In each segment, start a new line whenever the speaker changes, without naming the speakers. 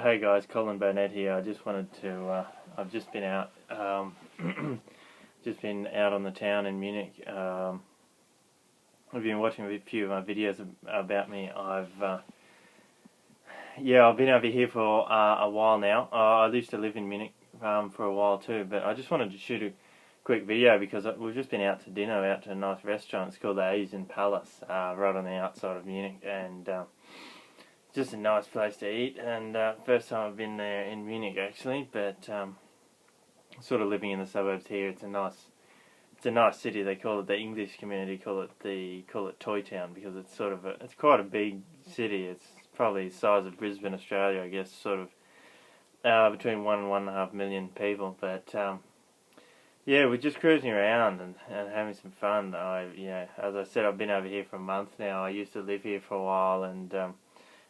Hey guys, Colin Burnett here. I just wanted to. I've just been out, just been out on the town in Munich. I've been watching a few of my videos about me. I've been over here for a while now. I used to live in Munich for a while too, but I just wanted to shoot a quick video because we've just been out to dinner, out to a nice restaurant. It's called the Asian Palace, right on the outside of Munich, and just a nice place to eat. And first time I've been there in Munich actually, but sort of living in the suburbs here. It's a nice city. They call it, the English community call it Toy Town, because it's quite a big city. It's probably the size of Brisbane, Australia, I guess, sort of between 1 and 1.5 million people. But yeah, we're just cruising around and having some fun. As I said, I've been over here for a month now. I used to live here for a while, and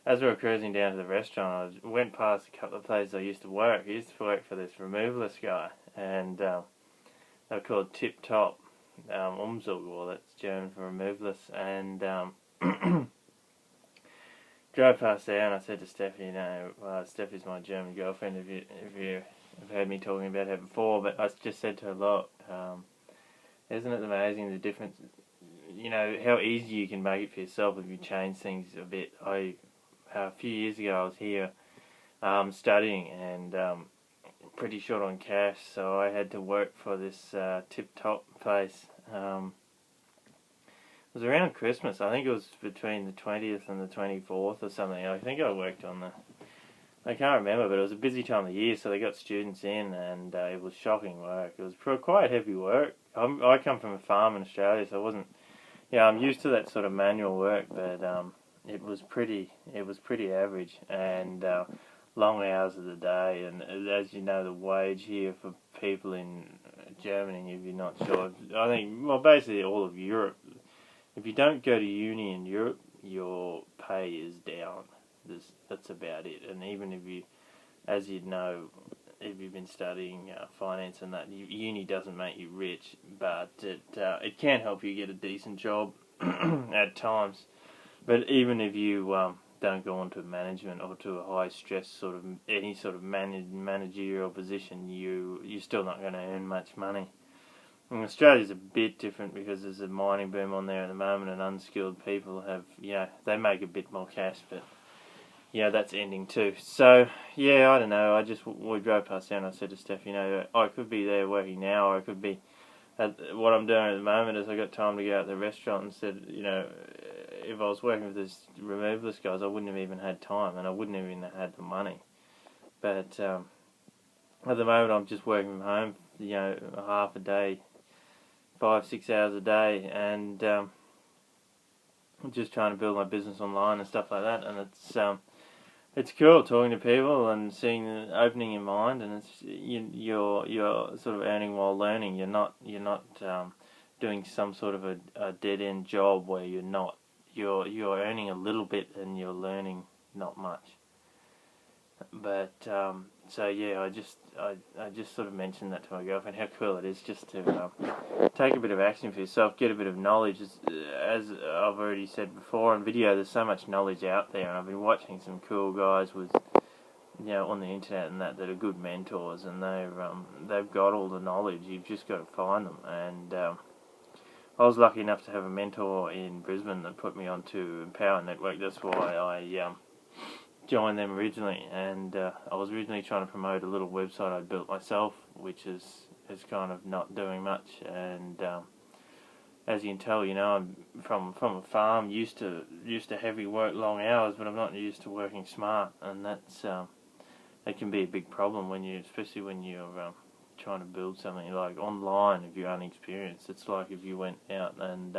as we were cruising down to the restaurant, I went past a couple of places I used to work. I used to work for this removalist guy, and they were called Tip Top Umzug, well, that's German for removalist. And drove past there, and I said to Steffi, Steffi's my German girlfriend, if you have heard me talking about her before, but I just said to her, look, isn't it amazing the difference, how easy you can make it for yourself if you change things a bit. A few years ago I was here studying, and pretty short on cash, so I had to work for this tip-top place. It was around Christmas. I think it was between the 20th and the 24th or something. I think I worked on I can't remember, but it was a busy time of the year, so they got students in, and it was shocking work. It was quite heavy work. I come from a farm in Australia, so I wasn't, I'm used to that sort of manual work, but it was pretty average, and long hours of the day. And as you know, the wage here for people in Germany, if you're not sure, I think, well, basically all of Europe, if you don't go to uni in Europe, your pay is down. That's about it. And even if you, as you know, if you've been studying finance and that, uni doesn't make you rich, but it can help you get a decent job at times. But even if you don't go on to management or to a high stress any sort of managerial position, you're still not going to earn much money. And Australia's a bit different because there's a mining boom on there at the moment, and unskilled people they make a bit more cash, but that's ending too. So I don't know. We drove past there, and I said to Steph, I could be there working now, or I could be. What I'm doing at the moment is I got time to go out to the restaurant, and said, if I was working with these removalist guys, I wouldn't have even had time, and I wouldn't have even had the money. But at the moment, I'm just working from home, half a day, 5-6 hours a day, and I'm just trying to build my business online and stuff like that. And it's cool talking to people and seeing the opening your mind, and you're sort of earning while learning. You're not doing some sort of a dead end job where you're earning a little bit and you're learning not much. But I just sort of mentioned that to my girlfriend, how cool it is just to take a bit of action for yourself, get a bit of knowledge. As I've already said before on video, there's so much knowledge out there, and I've been watching some cool guys with on the internet and that are good mentors, and they've got all the knowledge. You've just got to find them. And I was lucky enough to have a mentor in Brisbane that put me onto Empower Network. That's why I joined them originally, and I was originally trying to promote a little website I built myself, which is kind of not doing much. And as you can tell, I'm from a farm, used to heavy work, long hours, but I'm not used to working smart, and that can be a big problem especially when you're trying to build something like online. If you're unexperienced, it's like if you went out and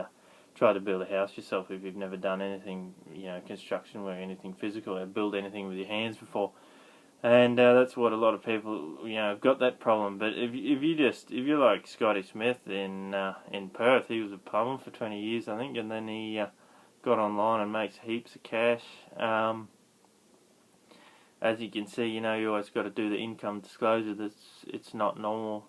try to build a house yourself. If you've never done anything, construction work, anything physical, or build anything with your hands before, and that's what a lot of people, have got that problem. But if you're like Scotty Smith in Perth, he was a plumber for 20 years, I think, and then he got online and makes heaps of cash. As you can see, you always got to do the income disclosure. It's not normal.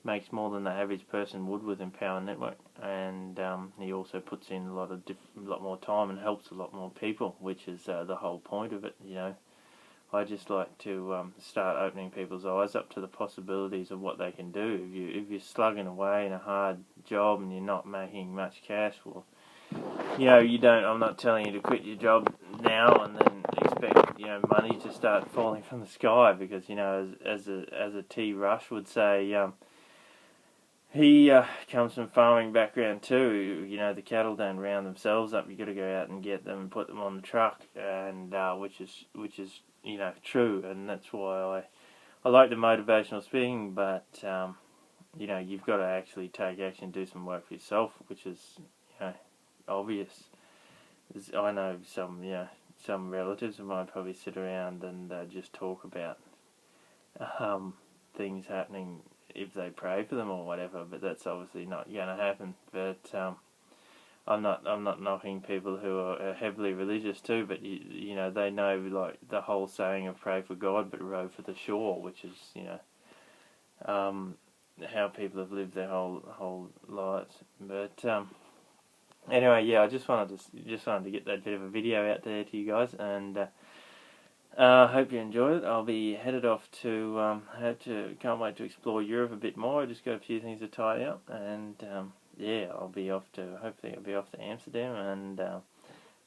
makes more than the average person would with Empower Network, and he also puts in a lot more time and helps a lot more people, which is the whole point of it. I just like to start opening people's eyes up to the possibilities of what they can do. If you're slugging away in a hard job and you're not making much cash, well, you don't. I'm not telling you to quit your job now and then expect money to start falling from the sky, because as a T. Rush would say, he comes from farming background too. The cattle don't round themselves up. You got to go out and get them and put them on the truck, and which is true, and that's why I like the motivational speaking. But you've got to actually take action, do some work for yourself, which is obvious. I know some relatives of mine probably sit around and just talk about things happening if they pray for them or whatever, but that's obviously not going to happen. But I'm not knocking people who are heavily religious too, but they know, like, the whole saying of pray for God but row for the shore, which is how people have lived their whole lives. But anyway, I just wanted to get that bit of a video out there to you guys, and hope you enjoyed it. I'll be headed off to can't wait to explore Europe a bit more. I just got a few things to tie up, and hopefully I'll be off to Amsterdam and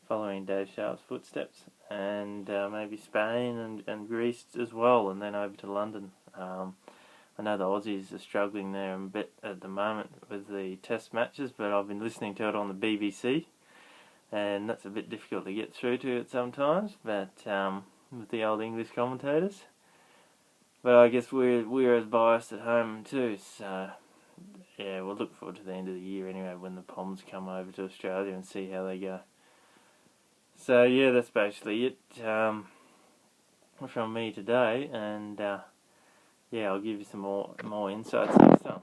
following Dave Sharp's footsteps, and maybe Spain and Greece as well, and then over to London. I know the Aussies are struggling there a bit at the moment with the test matches, but I've been listening to it on the BBC, and that's a bit difficult to get through to it sometimes, but with the old English commentators. But I guess we're as biased at home too, so we'll look forward to the end of the year anyway, when the Poms come over to Australia, and see how they go. So that's basically it from me today, and I'll give you some more insights next time.